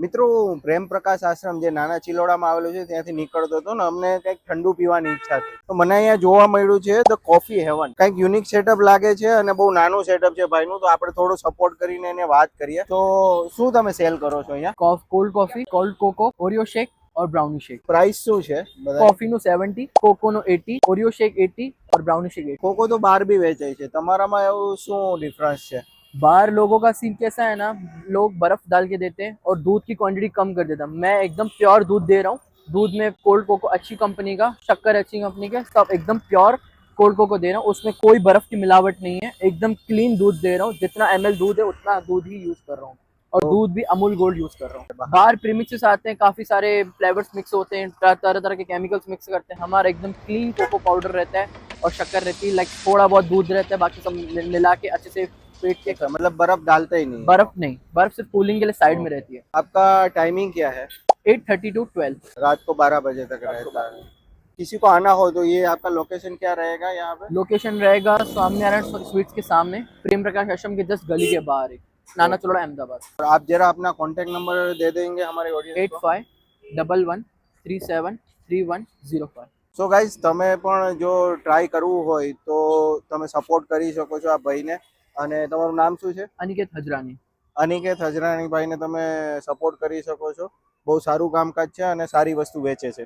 મિત્રો પ્રેમ પ્રકાશ આશ્રમ જે નાના ચિલોડામાં આવેલું છે ત્યાંથી નીકળતો હતો ને અમને કંઈક ઠંડુ પીવાની ઈચ્છા થઈ તો મને અહીંયા જોવા મળ્યું છે ધ કોફી હેવન. કંઈક યુનિક સેટઅપ લાગે છે અને બહુ નાનું સેટઅપ છે ભાઈનું, તો આપણે થોડો સપોર્ટ કરીને એને વાત કરીએ. તો શું તમે સેલ કરો છો અહીંયા? Cold coffee, cold cocoa, Oreo shake और ब्राउनी शेक। પ્રાઇસ શું છે બધા? कॉफी नो 70, कोको नो 80, ओरियो शेक 80 और ब्राउनी शेक 80। કોકો તો બહાર બી વેચાય છે, તમારામાં એવું શું ડિફરન્સ છે? बाहर लोगों का सीन कैसा है ना, लोग बर्फ डाल के देते हैं और दूध की क्वांटिटी कम कर देता है। मैं एकदम प्योर दूध दे रहा हूँ। दूध में कोल्ड कोको अच्छी कंपनी का, शक्कर अच्छी कंपनी का, सब एकदम प्योर कोल्ड कोको दे रहा हूँ। उसमें कोई बर्फ की मिलावट नहीं है, एकदम क्लीन दूध दे रहा हूँ। जितना ml दूध है उतना दूध ही यूज कर रहा हूँ और दूध भी अमूल गोल्ड यूज कर रहा हूँ। बाहर प्रीमिक्सेस आते हैं, काफी सारे फ्लेवर्स मिक्स होते हैं, तरह तरह के केमिकल्स मिक्स करते हैं। हमारा एकदम क्लीन कोको पाउडर रहता है और शक्कर रहती है, लाइक थोड़ा बहुत दूध रहता है, बाकी सब मिला के अच्छे से पेट के। अच्छा, मतलब बर्फ डालते ही नहीं? बर्फ नहीं, बर्फ सिर्फ कूलिंग के लिए साइड में रहती है। आपका टाइमिंग क्या है? 8:30 to 12। रात को 12 बजे तक रहता है। किसी को आना हो तो ये आपका लोकेशन क्या रहेगा यहाँ पे? लोकेशन रहेगा स्वामीनारायण स्वीट्स के सामने, प्रेम प्रकाश आश्रम के जस्ट गली के बाहर, एक नाना चलोड़ा अहमदाबाद। और आप जरा अपना कांटेक्ट नंबर दे देंगे हमारे ऑडियंस को? 8511373105। સો ગાઈઝ, તમે પણ જો ટ્રાય કરવું હોય તો તમે સપોર્ટ કરી શકો છો આ ભાઈને. અને તમારું નામ શું છે? अनिकेत हजरानी। અનિકેત હજરાણી ભાઈને તમે સપોર્ટ કરી શકો છો. બહુ સારું કામકાજ છે અને સારી વસ્તુ વેચે છે.